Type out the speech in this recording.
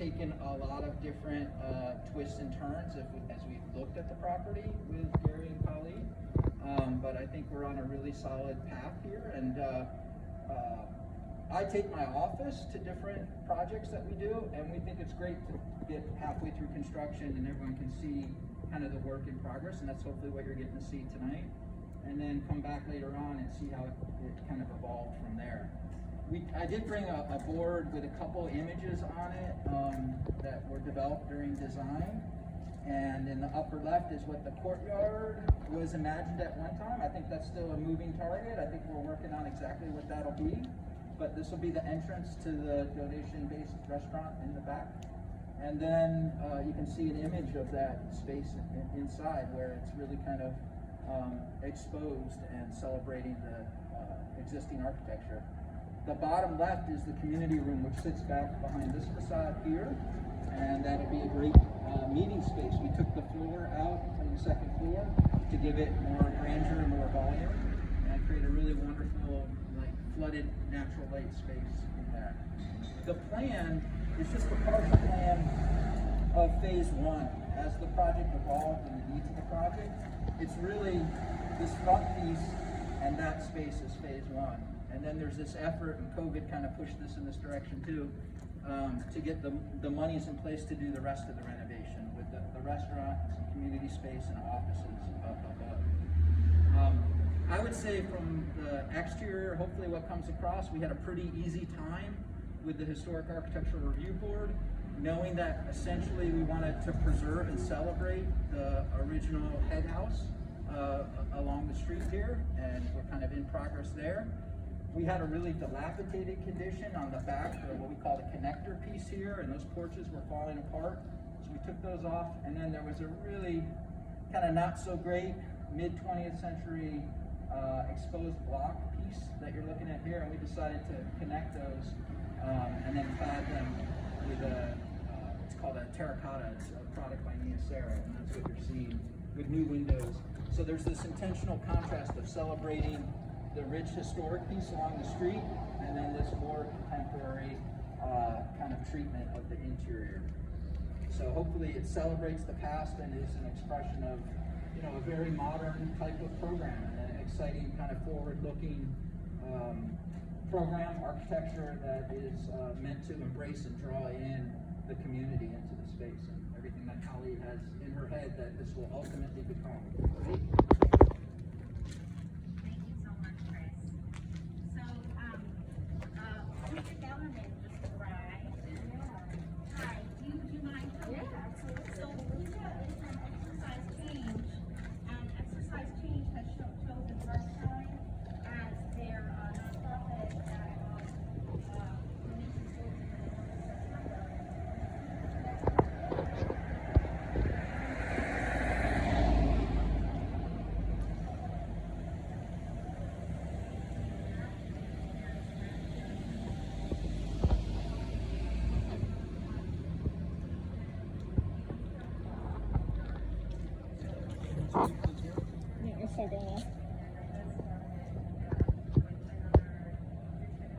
taken a lot of different twists and turns as we've looked at the property with Gary and Colleen. But I think we're on a really solid path here, and I take my office to different projects that we do, and we think it's great to get halfway through construction and everyone can see kind of the work in progress, and that's hopefully what you're getting to see tonight. And then come back later on and see how it kind of evolved from there. I did bring a board with a couple images on it that were developed during design. And in the upper left is what the courtyard was imagined at one time. I think that's still a moving target. I think we're working on exactly what that'll be. But this will be the entrance to the donation-based restaurant in the back. And then you can see an image of that space inside where it's really kind of exposed and celebrating the existing architecture. The bottom left is the community room, which sits back behind this facade here, and that'll be a great meeting space. We took the floor out from the second floor to give it more grandeur and more volume, and create a really wonderful, like, flooded natural light space in there. The plan is just a partial plan of phase one. As the project evolved and the needs of the project, it's really this front piece and that space is phase one. And then there's this effort, and COVID kind of pushed this in this direction too, to get the monies in place to do the rest of the renovation with the restaurant, some community space, and offices up above. I would say from the exterior, hopefully what comes across, we had a pretty easy time with the Historic Architectural Review Board, knowing that essentially we wanted to preserve and celebrate the original head house along the street here, and we're kind of in progress there. We had a really dilapidated condition on the back, or what we call the connector piece here, and those porches were falling apart. So we took those off, and then there was a really kind of not so great mid-20th century exposed block piece that you're looking at here, and we decided to connect those and then clad them with it's called a terracotta. It's a product by Nia Sarah, and that's what you're seeing with new windows. So there's this intentional contrast of celebrating the rich historic piece along the street, and then this more contemporary kind of treatment of the interior. So hopefully it celebrates the past and is an expression of, you know, a very modern type of program and an exciting kind of forward-looking program architecture that is meant to embrace and draw in the community into the space and everything that Holly has in her head that this will ultimately become. Right? Yeah, it's so good.